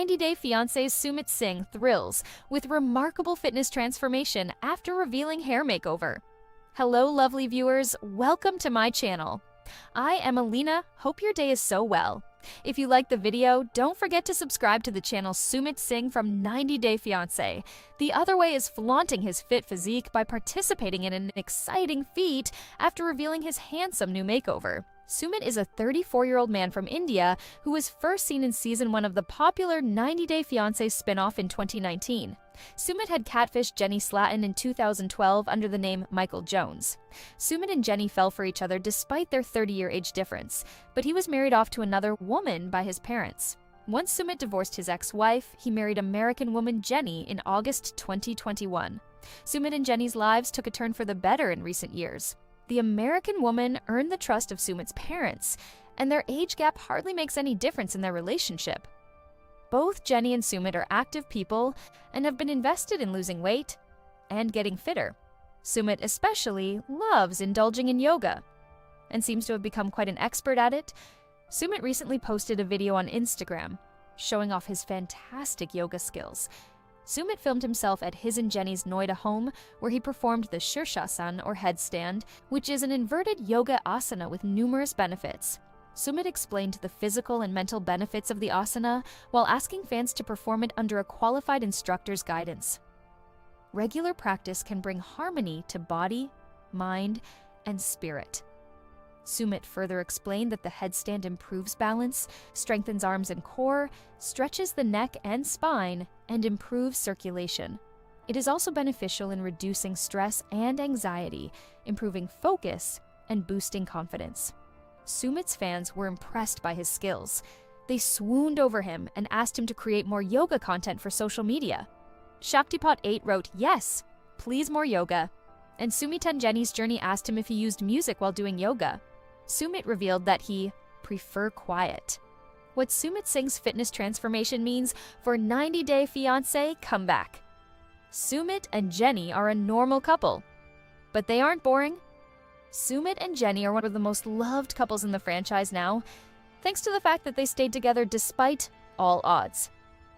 90-day fiancé Sumit Singh thrills with remarkable fitness transformation after revealing hair makeover. Hello lovely viewers, welcome to my channel. I am Alina, hope your day is so well. If you like the video, don't forget to subscribe to the channel Sumit Singh from 90-Day Fiancé. The other way is flaunting his fit physique by participating in an exciting feat after revealing his handsome new makeover. Sumit is a 34-year-old man from India who was first seen in season 1 of the popular 90-Day Fiancé spin-off in 2019. Sumit had catfished Jenny Slatten in 2012 under the name Michael Jones. Sumit and Jenny fell for each other despite their 30-year age difference, but he was married off to another woman by his parents. Once Sumit divorced his ex-wife, he married American woman Jenny in August 2021. Sumit and Jenny's lives took a turn for the better in recent years. The American woman earned the trust of Sumit's parents, and their age gap hardly makes any difference in their relationship. Both Jenny and Sumit are active people and have been invested in losing weight and getting fitter. Sumit especially loves indulging in yoga and seems to have become quite an expert at it. Sumit recently posted a video on Instagram showing off his fantastic yoga skills. Sumit filmed himself at his and Jenny's Noida home, where he performed the Shirshasan or headstand, which is an inverted yoga asana with numerous benefits. Sumit explained the physical and mental benefits of the asana while asking fans to perform it under a qualified instructor's guidance. Regular practice can bring harmony to body, mind, and spirit. Sumit further explained that the headstand improves balance, strengthens arms and core, stretches the neck and spine, and improves circulation. It is also beneficial in reducing stress and anxiety, improving focus, and boosting confidence. Sumit's fans were impressed by his skills. They swooned over him and asked him to create more yoga content for social media. Shaktipot8 wrote, "Yes, please more yoga." And Sumit and Jenny's Journey asked him if he used music while doing yoga. Sumit revealed that he prefer quiet. What Sumit Singh's fitness transformation means for 90-Day Fiancé comeback. Sumit and Jenny are a normal couple, but they aren't boring. Sumit and Jenny are one of the most loved couples in the franchise now, thanks to the fact that they stayed together despite all odds.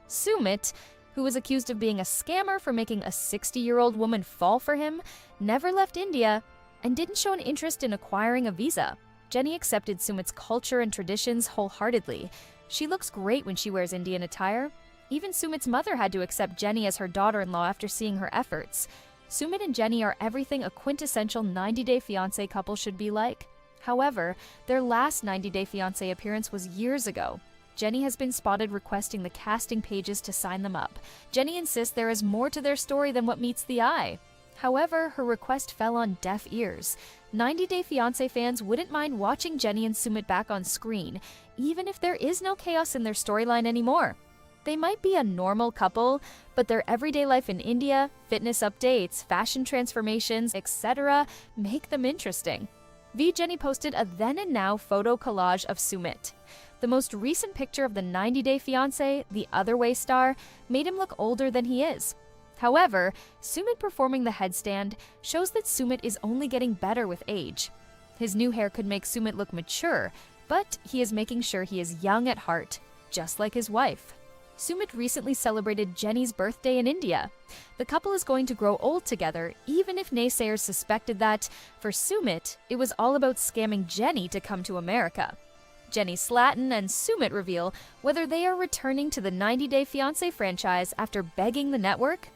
Sumit, who was accused of being a scammer for making a 60-year-old woman fall for him, never left India and didn't show an interest in acquiring a visa. Jenny accepted Sumit's culture and traditions wholeheartedly. She looks great when she wears Indian attire. Even Sumit's mother had to accept Jenny as her daughter-in-law after seeing her efforts. Sumit and Jenny are everything a quintessential 90-Day Fiancé couple should be like. However, their last 90-Day Fiancé appearance was years ago. Jenny has been spotted requesting the casting pages to sign them up. Jenny insists there is more to their story than what meets the eye. However, her request fell on deaf ears. 90-Day Fiancé fans wouldn't mind watching Jenny and Sumit back on screen, even if there is no chaos in their storyline anymore. They might be a normal couple, but their everyday life in India, fitness updates, fashion transformations, etc. make them interesting. Jenny posted a then and now photo collage of Sumit. The most recent picture of the 90-Day Fiancé, the Other Way star, made him look older than he is. However, Sumit performing the headstand shows that Sumit is only getting better with age. His new hair could make Sumit look mature, but he is making sure he is young at heart, just like his wife. Sumit recently celebrated Jenny's birthday in India. The couple is going to grow old together, even if naysayers suspected that, for Sumit, it was all about scamming Jenny to come to America. Jenny Slatten and Sumit reveal whether they are returning to the 90-Day Fiancé franchise after begging the network.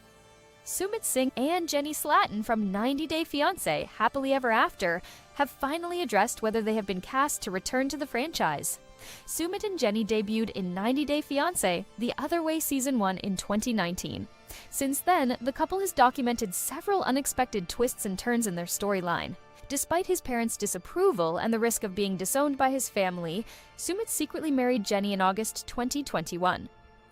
Sumit Singh and Jenny Slatten from 90-Day Fiancé Happily Ever After have finally addressed whether they have been cast to return to the franchise. Sumit and Jenny debuted in 90-Day Fiancé The Other Way Season 1 in 2019. Since then, the couple has documented several unexpected twists and turns in their storyline. Despite his parents' disapproval and the risk of being disowned by his family, Sumit secretly married Jenny in August 2021.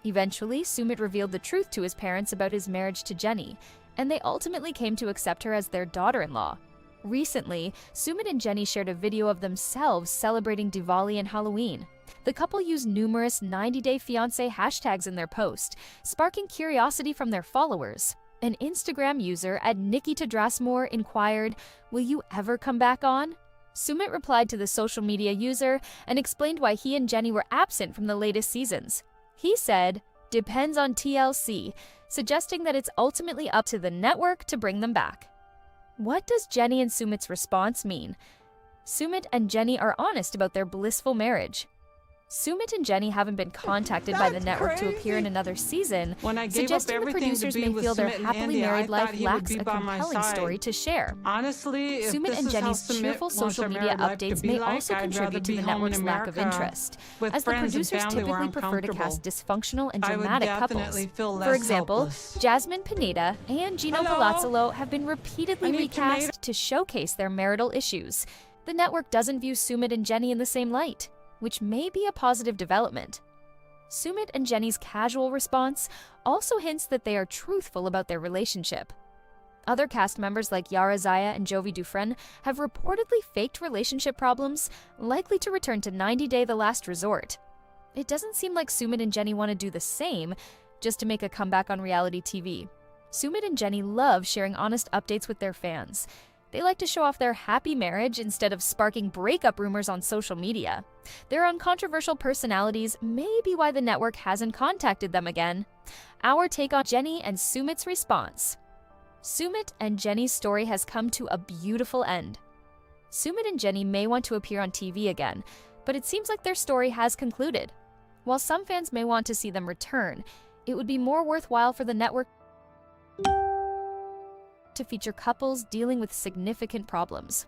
Eventually, Sumit revealed the truth to his parents about his marriage to Jenny, and they ultimately came to accept her as their daughter-in-law. Recently, Sumit and Jenny shared a video of themselves celebrating Diwali and Halloween. The couple used numerous 90-Day Fiancé hashtags in their post, sparking curiosity from their followers. An Instagram user at Nikita Drasmore inquired, "Will you ever come back on?" Sumit replied to the social media user and explained why he and Jenny were absent from the latest seasons. He said, depends on TLC, suggesting that it's ultimately up to the network to bring them back. What does Jenny and Sumit's response mean? Sumit and Jenny are honest about their blissful marriage. Sumit and Jenny haven't been contacted by the network to appear in another season, suggesting the producers may feel their happily married life lacks a compelling story to share. Honestly, Sumit and Jenny's cheerful social media updates may also contribute to the network's lack of interest, as the producers typically prefer to cast dysfunctional and dramatic couples. For example, Jasmine Pineda and Gino Palazzolo have been repeatedly recast to showcase their marital issues. The network doesn't view Sumit and Jenny in the same light, which may be a positive development. Sumit and Jenny's casual response also hints that they are truthful about their relationship. Other cast members like Yara Zaya and Jovi Dufresne have reportedly faked relationship problems, likely to return to 90 Day the Last Resort. It doesn't seem like Sumit and Jenny want to do the same, just to make a comeback on reality TV. Sumit and Jenny love sharing honest updates with their fans. They like to show off their happy marriage instead of sparking breakup rumors on social media. Their uncontroversial personalities may be why the network hasn't contacted them again. Our take on Jenny and Sumit's response. Sumit and Jenny's story has come to a beautiful end. Sumit and Jenny may want to appear on TV again, but it seems like their story has concluded. While some fans may want to see them return, it would be more worthwhile for the network to feature couples dealing with significant problems.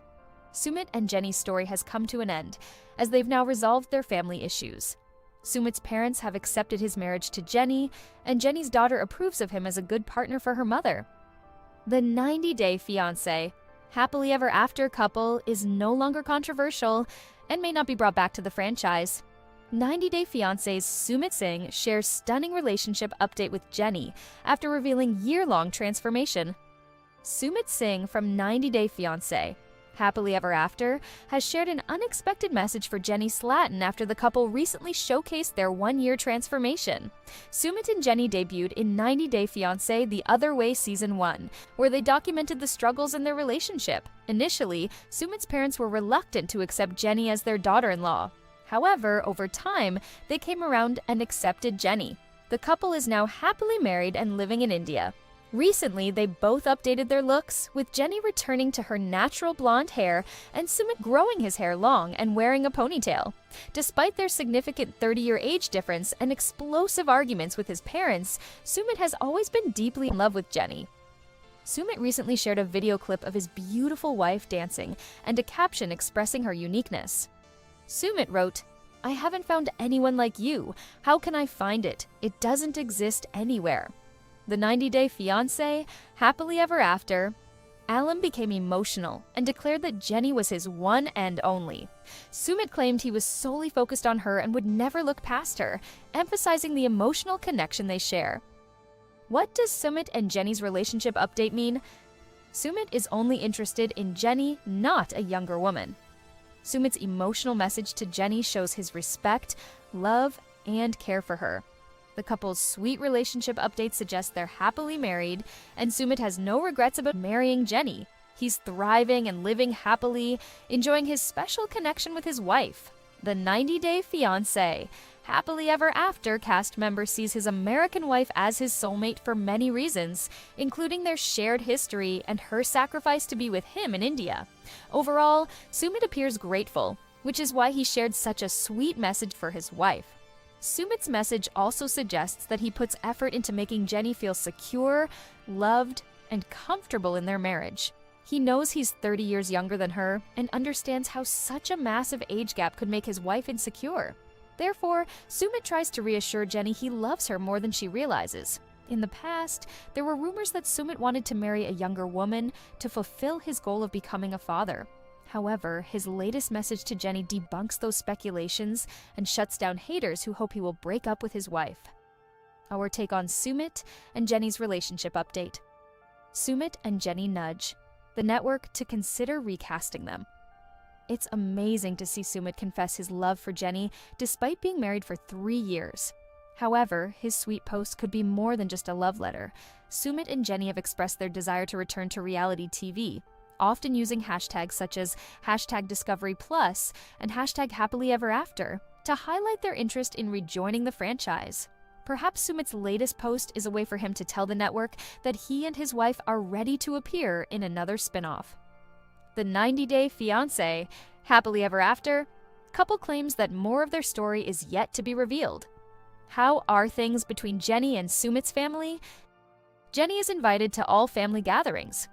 Sumit and Jenny's story has come to an end, as they've now resolved their family issues. Sumit's parents have accepted his marriage to Jenny, and Jenny's daughter approves of him as a good partner for her mother. The 90-Day Fiancé, happily ever after couple is no longer controversial and may not be brought back to the franchise. 90 Day Fiancé's Sumit Singh shares stunning relationship update with Jenny after revealing year-long transformation. Sumit Singh from 90 Day Fiancé, happily ever after, has shared an unexpected message for Jenny Slatten after the couple recently showcased their one-year transformation. Sumit and Jenny debuted in 90 Day Fiancé The Other Way Season 1, where they documented the struggles in their relationship. Initially, Sumit's parents were reluctant to accept Jenny as their daughter-in-law. However, over time, they came around and accepted Jenny. The couple is now happily married and living in India. Recently, they both updated their looks, with Jenny returning to her natural blonde hair and Sumit growing his hair long and wearing a ponytail. Despite their significant 30-year age difference and explosive arguments with his parents, Sumit has always been deeply in love with Jenny. Sumit recently shared a video clip of his beautiful wife dancing and a caption expressing her uniqueness. Sumit wrote, "I haven't found anyone like you. How can I find it? It doesn't exist anywhere." The 90 Day Fiancé, happily ever after, Alan became emotional and declared that Jenny was his one and only. Sumit claimed he was solely focused on her and would never look past her, emphasizing the emotional connection they share. What does Sumit and Jenny's relationship update mean? Sumit is only interested in Jenny, not a younger woman. Sumit's emotional message to Jenny shows his respect, love, and care for her. The couple's sweet relationship update suggests they're happily married, and Sumit has no regrets about marrying Jenny. He's thriving and living happily, enjoying his special connection with his wife. The 90 Day Fiancé, happily ever after cast member sees his American wife as his soulmate for many reasons, including their shared history and her sacrifice to be with him in India. Overall, Sumit appears grateful, which is why he shared such a sweet message for his wife. Sumit's message also suggests that he puts effort into making Jenny feel secure, loved, and comfortable in their marriage. He knows he's 30 years younger than her and understands how such a massive age gap could make his wife insecure. Therefore, Sumit tries to reassure Jenny he loves her more than she realizes. In the past, there were rumors that Sumit wanted to marry a younger woman to fulfill his goal of becoming a father. However, his latest message to Jenny debunks those speculations and shuts down haters who hope he will break up with his wife. Our take on Sumit and Jenny's relationship update. Sumit and Jenny nudge the network to consider recasting them. It's amazing to see Sumit confess his love for Jenny despite being married for 3 years. However, his sweet post could be more than just a love letter. Sumit and Jenny have expressed their desire to return to reality TV, often using hashtags such as #DiscoveryPlus and #Happily Ever After to highlight their interest in rejoining the franchise. Perhaps Sumit's latest post is a way for him to tell the network that he and his wife are ready to appear in another spin-off. The 90-Day Fiancé, Happily Ever After, couple claims that more of their story is yet to be revealed. How are things between Jenny and Sumit's family? Jenny is invited to all family gatherings.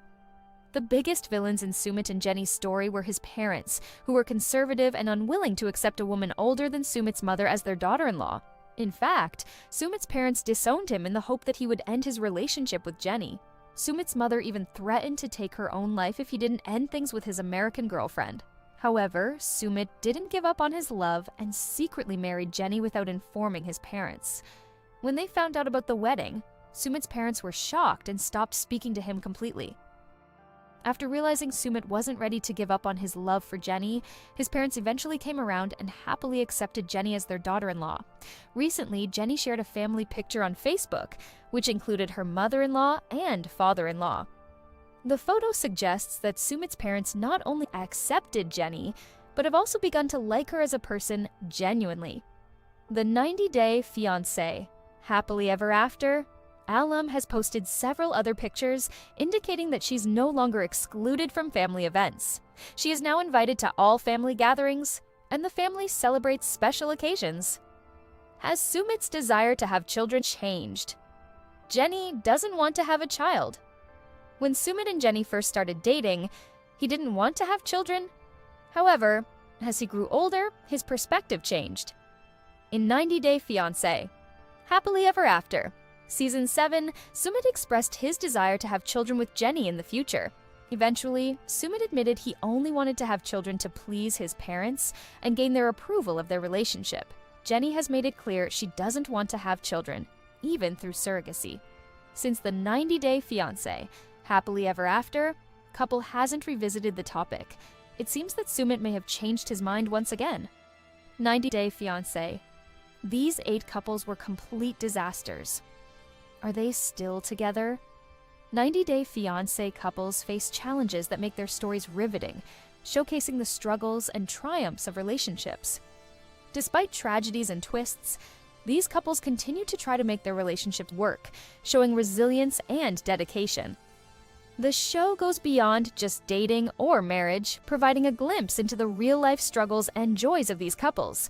The biggest villains in Sumit and Jenny's story were his parents, who were conservative and unwilling to accept a woman older than Sumit's mother as their daughter-in-law. In fact, Sumit's parents disowned him in the hope that he would end his relationship with Jenny. Sumit's mother even threatened to take her own life if he didn't end things with his American girlfriend. However, Sumit didn't give up on his love and secretly married Jenny without informing his parents. When they found out about the wedding, Sumit's parents were shocked and stopped speaking to him completely. After realizing Sumit wasn't ready to give up on his love for Jenny, his parents eventually came around and happily accepted Jenny as their daughter-in-law. Recently, Jenny shared a family picture on Facebook, which included her mother-in-law and father-in-law. The photo suggests that Sumit's parents not only accepted Jenny, but have also begun to like her as a person genuinely. The 90-Day Fiancé, Happily Ever After, Alum has posted several other pictures indicating that she's no longer excluded from family events. She is now invited to all family gatherings, and the family celebrates special occasions. Has Sumit's desire to have children changed? Jenny doesn't want to have a child. When Sumit and Jenny first started dating, he didn't want to have children. However, as he grew older, his perspective changed. In 90-Day Fiancé, Happily Ever After, Season 7, Sumit expressed his desire to have children with Jenny in the future. Eventually, Sumit admitted he only wanted to have children to please his parents and gain their approval of their relationship. Jenny has made it clear she doesn't want to have children, even through surrogacy. Since the 90-Day Fiancé, Happily Ever After, couple hasn't revisited the topic. It seems that Sumit may have changed his mind once again. 90-Day Fiancé. These 8 couples were complete disasters. Are they still together? 90-Day Fiancé couples face challenges that make their stories riveting, showcasing the struggles and triumphs of relationships. Despite tragedies and twists, these couples continue to try to make their relationships work, showing resilience and dedication. The show goes beyond just dating or marriage, providing a glimpse into the real-life struggles and joys of these couples.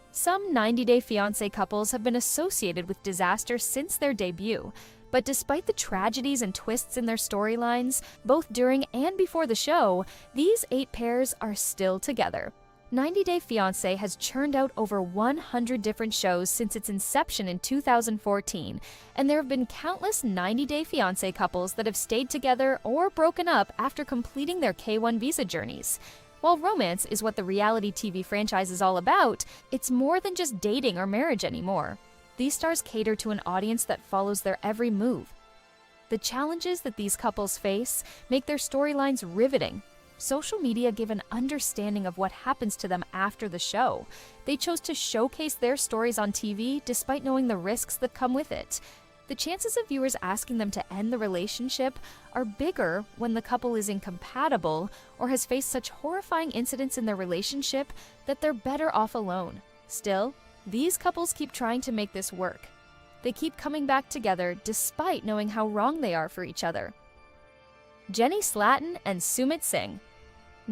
Some 90-Day Fiancé couples have been associated with disaster since their debut, but despite the tragedies and twists in their storylines, both during and before the show, these 8 pairs are still together. 90-Day Fiancé has churned out over 100 different shows since its inception in 2014, and there have been countless 90-Day Fiancé couples that have stayed together or broken up after completing their K-1 visa journeys. While romance is what the reality TV franchise is all about, it's more than just dating or marriage anymore. These stars cater to an audience that follows their every move. The challenges that these couples face make their storylines riveting. Social media give an understanding of what happens to them after the show. They chose to showcase their stories on TV despite knowing the risks that come with it. The chances of viewers asking them to end the relationship are bigger when the couple is incompatible or has faced such horrifying incidents in their relationship that they're better off alone. Still, these couples keep trying to make this work. They keep coming back together despite knowing how wrong they are for each other. Jenny Slatten and Sumit Singh.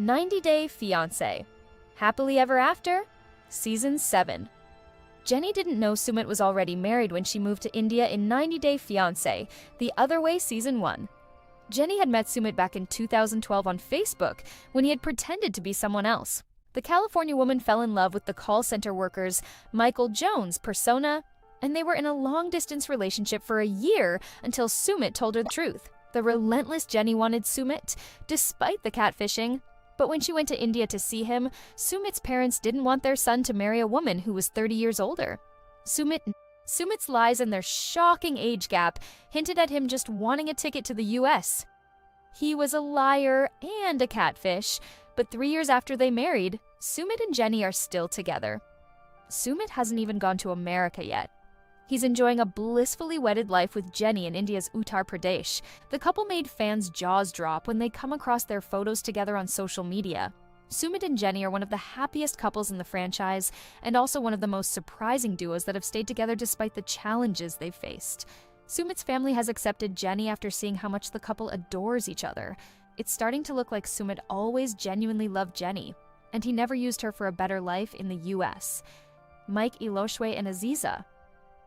90-Day Fiancé. Happily Ever After? Season 7. Jenny didn't know Sumit was already married when she moved to India in 90-Day Fiancé, The Other Way Season 1. Jenny had met Sumit back in 2012 on Facebook when he had pretended to be someone else. The California woman fell in love with the call center worker's Michael Jones persona, and they were in a long-distance relationship for a year until Sumit told her the truth. The relentless Jenny wanted Sumit, despite the catfishing. But when she went to India to see him, Sumit's parents didn't want their son to marry a woman who was 30 years older. Sumit's lies and their shocking age gap hinted at him just wanting a ticket to the US. He was a liar and a catfish, but 3 years after they married, Sumit and Jenny are still together. Sumit hasn't even gone to America yet. He's enjoying a blissfully wedded life with Jenny in India's Uttar Pradesh. The couple made fans' jaws drop when they come across their photos together on social media. Sumit and Jenny are one of the happiest couples in the franchise, and also one of the most surprising duos that have stayed together despite the challenges they've faced. Sumit's family has accepted Jenny after seeing how much the couple adores each other. It's starting to look like Sumit always genuinely loved Jenny, and he never used her for a better life in the US. Mike Iloshwe and Aziza.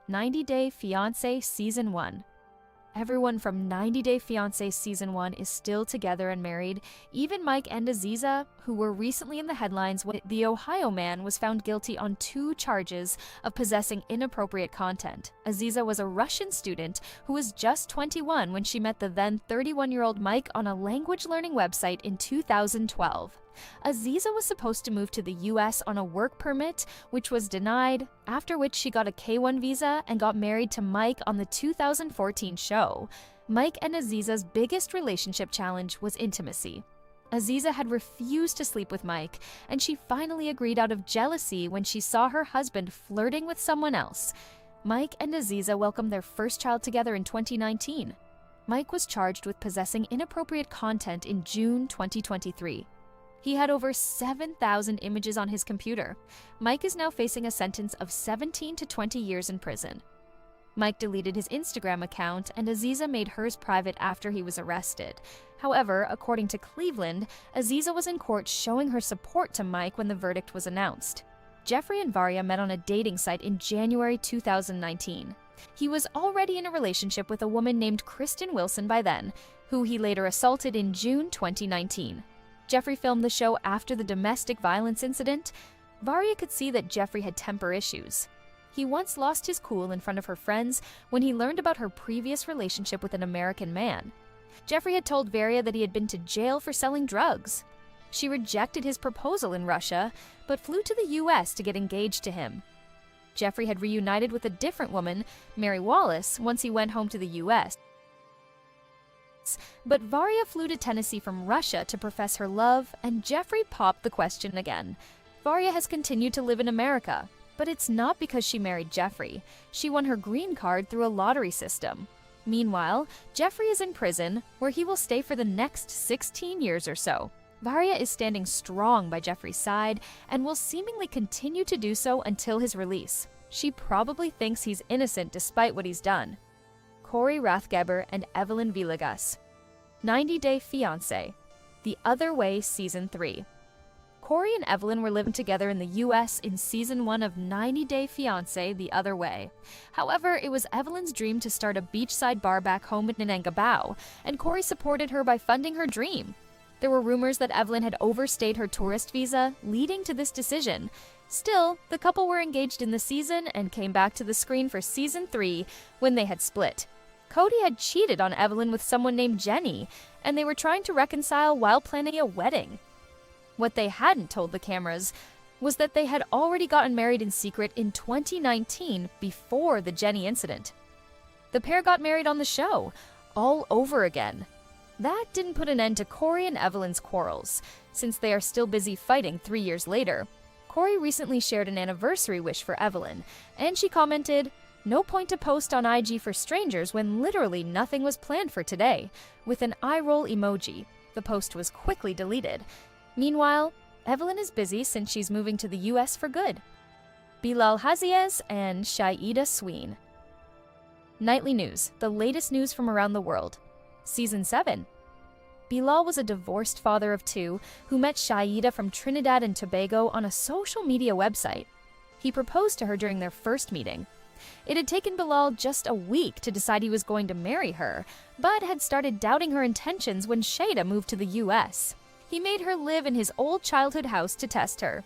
90 Day Fiancé Season 1. Everyone from 90 Day Fiancé Season 1 is still together and married. Even Mike and Aziza, who were recently in the headlines when the Ohio man was found guilty on 2 charges of possessing inappropriate content. Aziza was a Russian student who was just 21 when she met the then 31-year-old Mike on a language learning website in 2012. Aziza was supposed to move to the US on a work permit, which was denied, after which she got a K-1 visa and got married to Mike on the 2014 show. Mike and Aziza's biggest relationship challenge was intimacy. Aziza had refused to sleep with Mike, and she finally agreed out of jealousy when she saw her husband flirting with someone else. Mike and Aziza welcomed their first child together in 2019. Mike was charged with possessing inappropriate content in June 2023. He had over 7,000 images on his computer. Mike is now facing a sentence of 17 to 20 years in prison. Mike deleted his Instagram account, and Aziza made hers private after he was arrested. However, according to Cleveland, Aziza was in court showing her support to Mike when the verdict was announced. Jeffrey and Varya met on a dating site in January 2019. He was already in a relationship with a woman named Kristen Wilson by then, who he later assaulted in June 2019. Jeffrey filmed the show after the domestic violence incident. Varya could see that Jeffrey had temper issues. He once lost his cool in front of her friends when he learned about her previous relationship with an American man. Jeffrey had told Varya that he had been to jail for selling drugs. She rejected his proposal in Russia, but flew to the US to get engaged to him. Jeffrey had reunited with a different woman, Mary Wallace, once he went home to the US. But Varya flew to Tennessee from Russia to profess her love, and Jeffrey popped the question again. Varya has continued to live in America, but it's not because she married Jeffrey. She won her green card through a lottery system. Meanwhile, Jeffrey is in prison, where he will stay for the next 16 years or so. Varya is standing strong by Jeffrey's side and will seemingly continue to do so until his release. She probably thinks he's innocent despite what he's done. Corey Rathgeber and Evelyn Villegas. 90 Day Fiancé. The Other Way Season 3. Corey and Evelyn were living together in the US in Season 1 of 90 Day Fiancé The Other Way. However, it was Evelyn's dream to start a beachside bar back home in Nanangabao, and Corey supported her by funding her dream. There were rumors that Evelyn had overstayed her tourist visa, leading to this decision. Still, the couple were engaged in the season and came back to the screen for Season 3 when they had split. Cody had cheated on Evelyn with someone named Jenny, and they were trying to reconcile while planning a wedding. What they hadn't told the cameras was that they had already gotten married in secret in 2019 before the Jenny incident. The pair got married on the show, all over again. That didn't put an end to Corey and Evelyn's quarrels, since they are still busy fighting 3 years later. Corey recently shared an anniversary wish for Evelyn, and she commented, "No point to post on IG for strangers when literally nothing was planned for today," with an eye roll emoji. The post was quickly deleted. Meanwhile, Evelyn is busy since she's moving to the US for good. Bilal Haziez and Shaida Sween. Nightly News, the latest news from around the world. Season 7. Bilal was a divorced father of 2 who met Shaida from Trinidad and Tobago on a social media website. He proposed to her during their first meeting. It had taken Bilal just a week to decide he was going to marry her, but had started doubting her intentions when Shaida moved to the US. He made her live in his old childhood house to test her.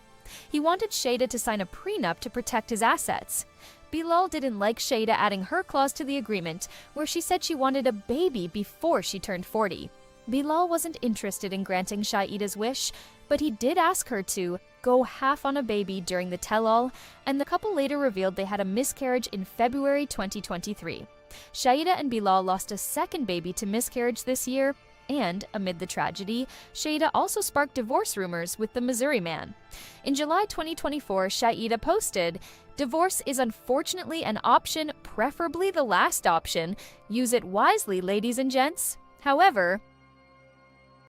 He wanted Shaida to sign a prenup to protect his assets. Bilal didn't like Shaida adding her clause to the agreement, where she said she wanted a baby before she turned 40. Bilal wasn't interested in granting Shaida's wish, but he did ask her to go half on a baby during the tell-all, and the couple later revealed they had a miscarriage in February 2023. Shaida and Bilal lost a second baby to miscarriage this year, and, amid the tragedy, Shaida also sparked divorce rumors with the Missouri man. In July 2024, Shaida posted, "Divorce is unfortunately an option, preferably the last option. Use it wisely, ladies and gents. However,